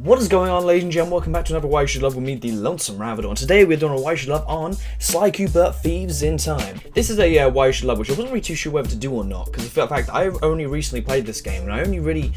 What is going on, ladies and gentlemen? Welcome back to another Why You Should Love with me, TheLonesomeRavidor, and today we're doing a Why You Should Love on Sly Cooper, Thieves in Time. This is a Why You Should Love, which I wasn't really too sure whether to do or not, because the fact I only recently played this game, and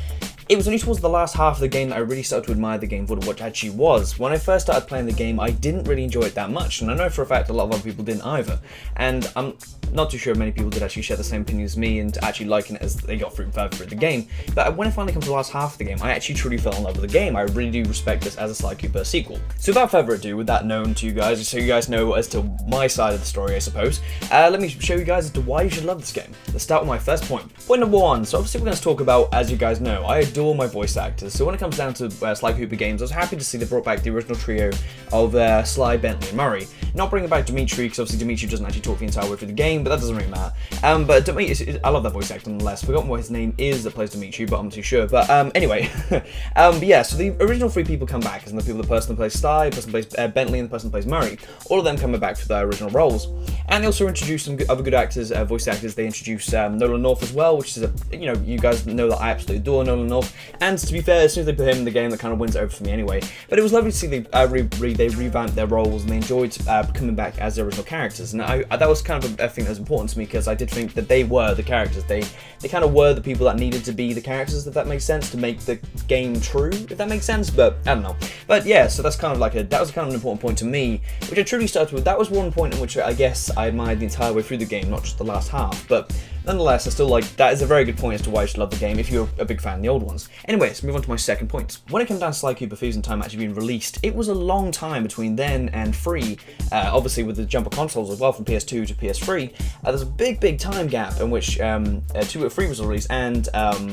it was only towards the last half of the game that I really started to admire the game for what it actually was. When I first started playing the game, I didn't really enjoy it that much, and I know for a fact a lot of other people didn't either. And I'm not too sure if many people did actually share the same opinion as me and actually liking it as they got further through the game. But when it finally comes to the last half of the game, I actually truly fell in love with the game. I really do respect this as a Sly Cooper sequel. So without further ado, with that known to you guys, so you guys know as to my side of the story, I suppose, let me show you guys as to why you should love this game. Let's start with my first point. Point number one, so obviously we're going to talk about, as you guys know, I adore my voice actors. So when it comes down to Sly Cooper games, I was happy to see they brought back the original trio of Sly, Bentley, and Murray. Not bringing back Dimitri, because obviously Dimitri doesn't actually talk the entire way through the game, but that doesn't really matter. But Dimitri, I love that voice actor nonetheless. Forgotten what his name is that plays Dimitri, but I'm not too sure. But anyway, but yeah, so the original three people come back, as in the person that plays Sly, the person that plays Bentley, and the person that plays Murray. All of them coming back for their original roles. And they also introduced some other good actors, voice actors. They introduced Nolan North as well, which is you guys know that I absolutely adore Nolan North. And to be fair, as soon as they put him in the game, that kind of wins it over for me anyway. But it was lovely to see they revamped their roles and they enjoyed coming back as their original characters. And that was kind of a thing that was important to me, because I did think that they were the characters. They kind of were the people that needed to be the characters, if that makes sense, to make the game true, if that makes sense. But I don't know. But yeah, so that's kind of that was kind of an important point to me, which I truly started with. That was one point in which I guess I admired the entire way through the game, not just the last half. But nonetheless, I still that is a very good point as to why you should love the game if you're a big fan of the old ones. Anyway, let's move on to my second point. When it came down to Sly Cooper Thieves in Time actually being released, it was a long time between then and 3. Obviously with the jumper consoles as well from PS2 to PS3, there's a big time gap in which 3 was released and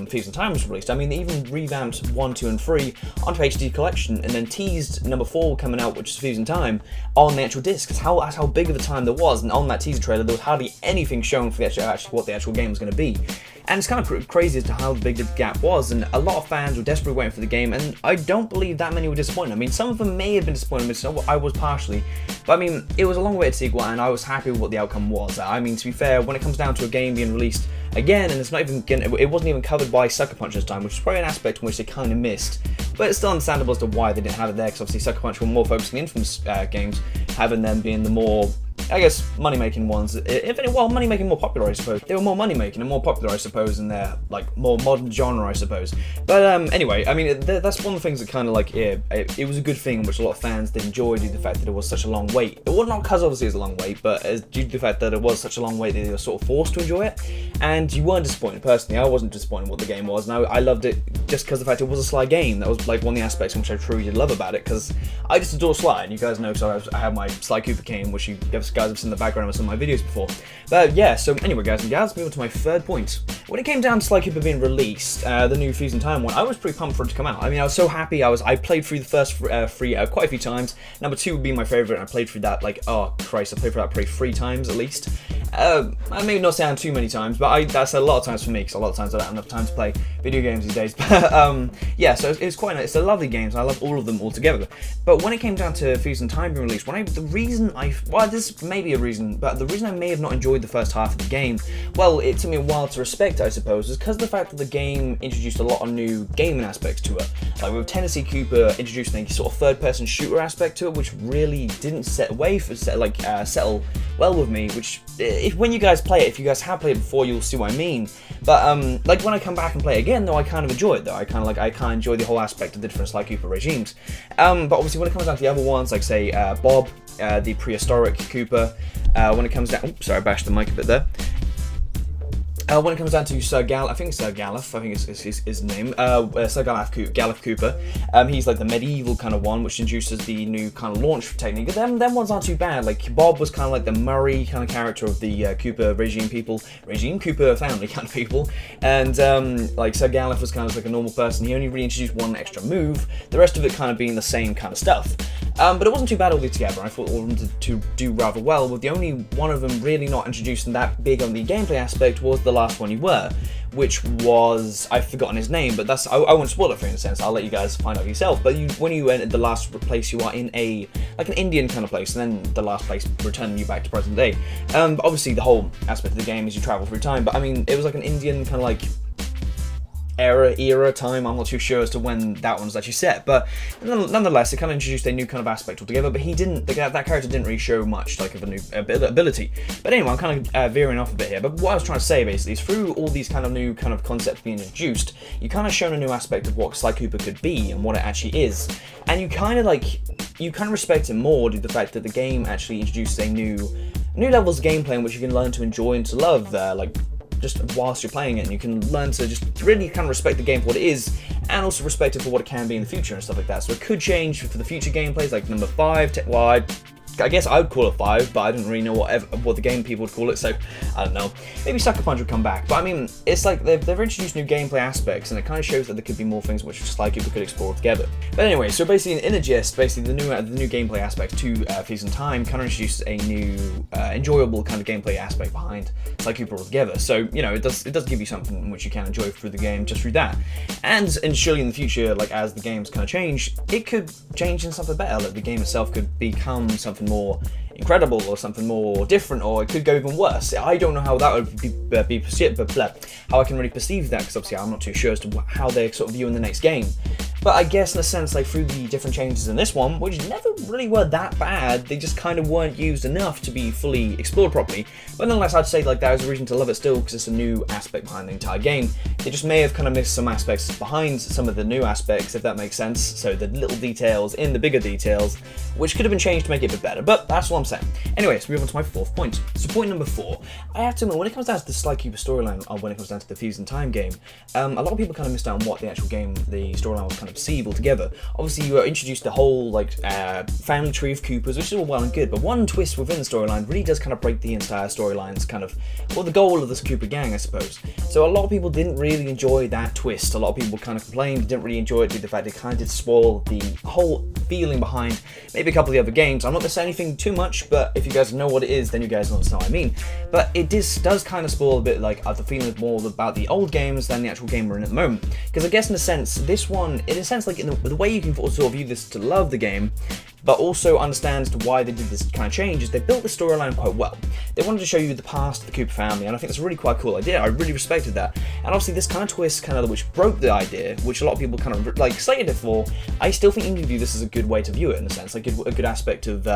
Thieves in Time was released. I mean, they even revamped 1, 2, and 3 onto HD collection, and then teased number 4 coming out, which is Thieves in Time, on the actual disc. That's how big of a time there was, and on that teaser trailer there was hardly anything shown for what the actual game was going to be. And it's kind of crazy as to how big the gap was, and a lot of fans were desperately waiting for the game, and I don't believe that many were disappointed. I mean, some of them may have been disappointed, but so I was partially. But I mean, it was a long-awaited sequel, and I was happy with what the outcome was. I mean, to be fair, when it comes down to a game being released again, and it wasn't even covered by Sucker Punch this time, which is probably an aspect in which they kind of missed. But it's still understandable as to why they didn't have it there, because obviously Sucker Punch were more focused on the Infamous games, having them being the more, I guess, money-making ones. Money-making more popular, I suppose. They were more money-making and more popular, I suppose, in their, more modern genre, I suppose. But, anyway, I mean, that's one of the things that kind of, it was a good thing, which a lot of fans did enjoy due to the fact that it was such a long wait. It was not because, obviously, it's a long wait, but due to the fact that it was such a long wait, they were sort of forced to enjoy it. And you weren't disappointed. Personally, I wasn't disappointed in what the game was, and I loved it just because of the fact it was a Sly game. That was, one of the aspects in which I truly did love about it, because I just adore Sly, and you guys know, so I have my Sly Cooper game, which you guys have seen in the background of some of my videos before. But yeah, so anyway, guys and gals, move on to my third point. When it came down to Sly Cooper being released, the new Thieves in Time one, I was pretty pumped for it to come out. I mean, I was so happy. I played through the first 3 quite a few times. Number 2 would be my favorite, and I played through that oh Christ, I played through that probably 3 times at least. I may not sound too many times, but that's a lot of times for me, because a lot of times I don't have enough time to play video games these days. But yeah, so it's quite nice. It's a lovely game, and I love all of them all together. But when it came down to Thieves in Time being released, this may be a reason, but the reason I may have not enjoyed the first half of the game, well, it took me a while to respect, I suppose, is because of the fact that the game introduced a lot of new gaming aspects to it. Like with Tennessee Cooper introducing a sort of third-person shooter aspect to it, which really didn't settle well with me. Which, when you guys play it, if you guys have played it before, you'll see what I mean. But when I come back and play it again, though, I kind of enjoy it. Though I kind of enjoy the whole aspect of the different Sly Cooper regimes. But obviously, when it comes down to the other ones, like say Bob, the prehistoric Cooper. When it comes down, sorry, I bashed the mic a bit there. When it comes down to Sir Galaf, I think is his name, Sir Galaf Cooper, he's like the medieval kind of one, which introduces the new kind of launch technique. Them ones aren't too bad. Like Bob was kind of like the Murray kind of character of the Cooper Cooper family kind of people, and like Sir Galaf was kind of like a normal person. He only really introduced one extra move, the rest of it kind of being the same kind of stuff. But it wasn't too bad all together. I thought all of them to do rather well, with the only one of them really not introducing that big on the gameplay aspect was the last one you were, which was, I've forgotten his name, but I won't spoil it for you in a sense, I'll let you guys find out yourself. But when you enter the last place, you are in like an Indian kind of place, and then the last place returning you back to present day. But obviously the whole aspect of the game is you travel through time, but I mean, it was like an Indian kind of era time. I'm not too sure as to when that one's actually set, but nonetheless, it kind of introduced a new kind of aspect altogether. But that character didn't really show much like of a new ability. But anyway, I'm kind of veering off a bit here. But what I was trying to say basically is through all these kind of new kind of concepts being introduced, you kind of shown a new aspect of what Sly Cooper could be and what it actually is, and you kind of respect it more due to the fact that the game actually introduces a new levels of gameplay in which you can learn to enjoy and to love like just whilst you're playing it, and you can learn to just really kind of respect the game for what it is, and also respect it for what it can be in the future and stuff like that. So it could change for the future gameplays, like number 5. Well, I guess I would call it 5, but I didn't really know what the game people would call it, so I don't know. Maybe Sucker Punch would come back, but I mean, it's like they've introduced new gameplay aspects, and it kind of shows that there could be more things which Sly Cooper could explore together. But anyway, so basically in a gist, basically the new gameplay aspect to Thieves in Time kind of introduces a new enjoyable kind of gameplay aspect behind Sly Cooper altogether. So you know, it does give you something which you can enjoy through the game just through that, and surely in the future, like as the games kind of change, it could change into something better. Like the game itself could become something more incredible or something more different, or it could go even worse. I don't know how that would be perceived, but how I can really perceive that, because obviously I'm not too sure as to how they're sort of viewing the next game. But I guess in a sense, like through the different changes in this one, which never really were that bad, they just kind of weren't used enough to be fully explored properly. But nonetheless, I'd say like that is a reason to love it still, because it's a new aspect behind the entire game. They just may have kind of missed some aspects behind some of the new aspects, if that makes sense. So the little details in the bigger details, which could have been changed to make it a bit better. But that's what I'm saying. Anyway, so move on to my 4th point. So point number 4, I have to admit, when it comes down to the Sly Cooper storyline, or when it comes down to the Thieves in Time game, a lot of people kind of missed out on what the actual game, the storyline was kind of perceived altogether. Obviously, you were introduced the whole like family tree of Coopers, which is all well and good, but one twist within the storyline really does kind of break the entire storyline's kind of, well, the goal of this Cooper gang, I suppose. So a lot of people didn't really enjoy that twist. A lot of people kind of complained, didn't really enjoy it due to the fact it kind of did spoil the whole feeling behind maybe a couple of the other games. I'm not going to say anything too much, but if you guys know what it is, then you guys understand what I mean. But it does kind of spoil a bit like the feeling more about the old games than the actual game we're in at the moment. Because I guess in a sense, this one, in a sense, like in the way you can sort of view this to love the game, but also understand as to why they did this kind of change, is they built the storyline quite well. They wanted to show you the past of the Cooper family, and I think that's a really quite cool idea. I really respected that. And obviously this kind of twist, kind of which broke the idea, which a lot of people kind of like slated it for, I still think you can view this as a good way to view it in a sense, like a good aspect of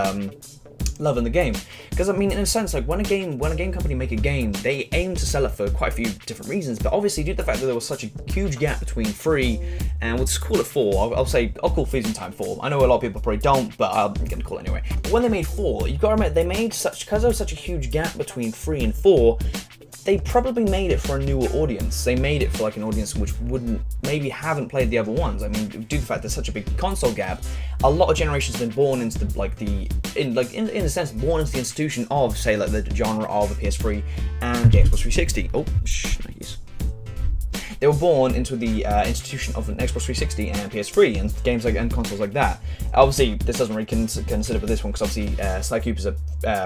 loving the game. Because I mean, in a sense, like when a game company make a game, they aim to sell it for quite a few different reasons, but obviously due to the fact that there was such a huge gap between 3 and we'll just call it 4, I'll call Thieves in Time 4. I know a lot of people probably don't, but I'm gonna call it anyway. But when they made 4, you've got to remember, because there was such a huge gap between 3 and 4, they probably made it for a newer audience. They made it for like an audience which maybe haven't played the other ones. I mean, due to the fact there's such a big console gap, a lot of generations have been born into in a sense, born into the institution of, say, like the genre of the PS3 and the Xbox 360. Oh, nice. They were born into the institution of an Xbox 360 and PS3 and games and consoles like that. Obviously, this doesn't really consider for this one, because obviously Sly Cooper's a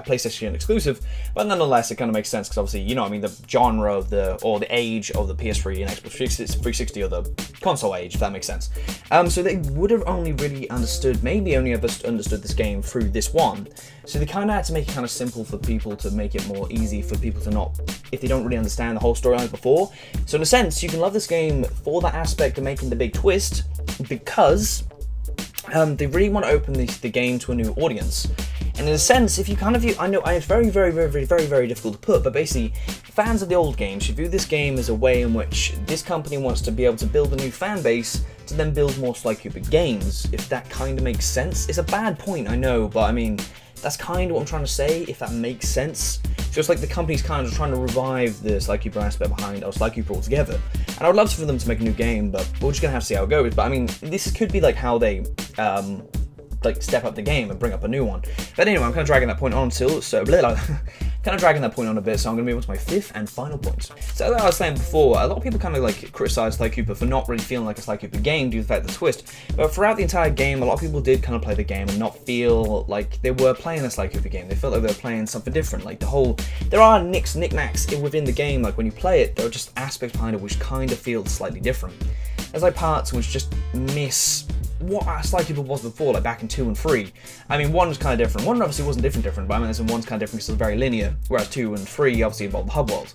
PlayStation exclusive, but nonetheless, it kind of makes sense because obviously, you know, I mean, the genre of the age of the PS3 and Xbox 360 or the console age, if that makes sense. So they would have only really understood this game through this one. So they kind of had to make it kind of simple for people, to make it more easy for people to not, if they don't really understand the whole storyline before. So in a sense, you can love this game for that aspect of making the big twist, because they really want to open the game to a new audience. And in a sense, if you kind of view, I know it's very, very, very, very, very, very difficult to put, but basically, fans of the old games should view this game as a way in which this company wants to be able to build a new fan base to then build more Sly Cooper games, if that kind of makes sense. It's a bad point, I know, but I mean, that's kind of what I'm trying to say, if that makes sense. So it's like the company's kind of trying to revive the Sly Cooper aspect behind Sly Cooper altogether. And I would love for them to make a new game, but we're just going to have to see how it goes. But I mean, this could be like how they like step up the game and bring up a new one. But anyway, I'm kind of dragging that point on a bit, so I'm going to move on to my 5th and final point. So as I was saying before, a lot of people kind of like criticize Sly Cooper for not really feeling like a Sly Cooper game due to the fact of the twist. But throughout the entire game, a lot of people did kind of play the game and not feel like they were playing a Sly Cooper game. They felt like they were playing something different. Like there are knickknacks within the game, like when you play it, there are just aspects behind it which kind of feel slightly different. There's like parts which just miss what Sly Cooper was before, like back in 2 and 3. I mean, 1 was kind of different. 1 obviously wasn't different, but I mean, as in 1's kind of different because it was very linear, whereas 2 and 3 obviously involved the hub world.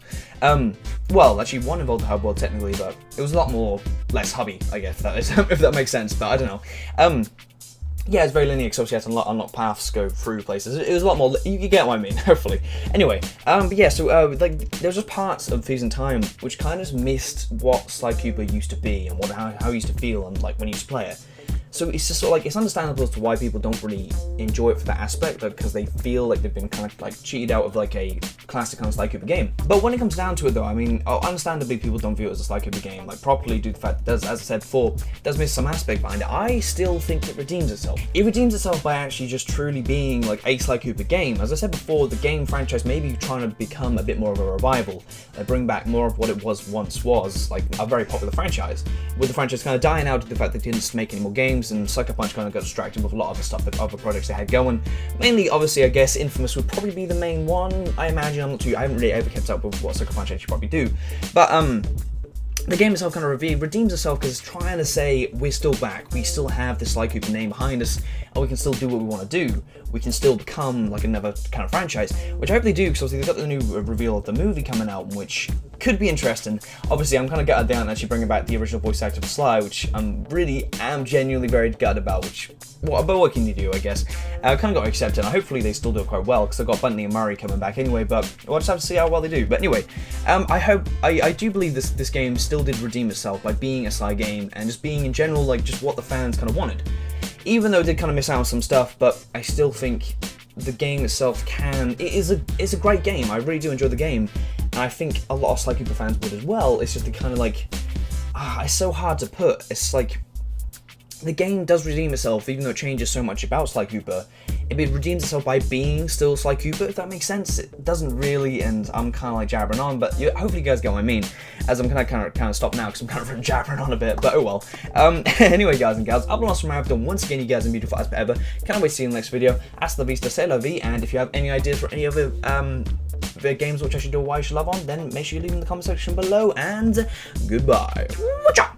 Well, actually, 1 involved the hub world technically, but it was a lot more less hubby, I guess, if that makes sense. But I don't know. Yeah, it's very linear because obviously you had to unlock paths, go through places. It was a lot more. You get what I mean, hopefully. Anyway, but yeah, so like there was just parts of Thieves in Time which kind of missed what Sly Cooper used to be and how he used to feel and like when you used to play it. So it's just sort of like, it's understandable as to why people don't really enjoy it for that aspect, because they feel like they've been kind of like cheated out of like a classic kind of Sly Cooper game. But when it comes down to it though, I mean, understandably people don't view it as a Sly Cooper game, like properly, due to the fact that, as I said before, does miss some aspect behind it. I still think it redeems itself. It redeems itself by actually just truly being like a Sly Cooper game. As I said before, the game franchise may be trying to become a bit more of a revival, bring back more of what it once was, like a very popular franchise, with the franchise kind of dying out to the fact that they didn't make any more games, and Sucker Punch kind of got distracted with a lot of the stuff that other projects they had going. Mainly, obviously, I guess Infamous would probably be the main one. I imagine. I haven't really ever kept up with what Sucker Punch actually probably do, but the game itself kind of redeems itself because it's trying to say we're still back, we still have the Sly Cooper name behind us, and we can still do what we want to do. We can still become like another kind of franchise, which I hope they do, because obviously they've got the new reveal of the movie coming out, which could be interesting. Obviously, I'm kind of gutted down actually bringing back the original voice actor for Sly, which I'm genuinely very gutted about, but what can you do, I guess. I kind of got to accept it, and hopefully they still do it quite well, because I've got Bunty and Murray coming back anyway, but we'll just have to see how well they do. But anyway, I do believe this game still did redeem itself by being a Sly game, and just being in general like just what the fans kind of wanted. Even though it did kind of miss out on some stuff, but I still think the game itself is a great game. I really do enjoy the game, and I think a lot of Sly Cooper fans would as well. It's just the kind of like, it's so hard to put. It's like, the game does redeem itself, even though it changes so much about Sly Cooper. It redeems itself by being still Sly Cooper, if that makes sense. It doesn't really, and I'm kind of like jabbering on, but hopefully you guys get what I mean, as I'm kind of stop now, because I'm kind of jabbering on a bit, but oh well. Anyway, guys and gals, I've been TheLonesomeRavidor. Once again, you guys are beautiful as ever. Can't wait to see you in the next video. Hasta la vista, c'est la vie, and if you have any ideas for any other games which I should do or why you should love on, then make sure you leave them in the comment section below, and goodbye. Watch out!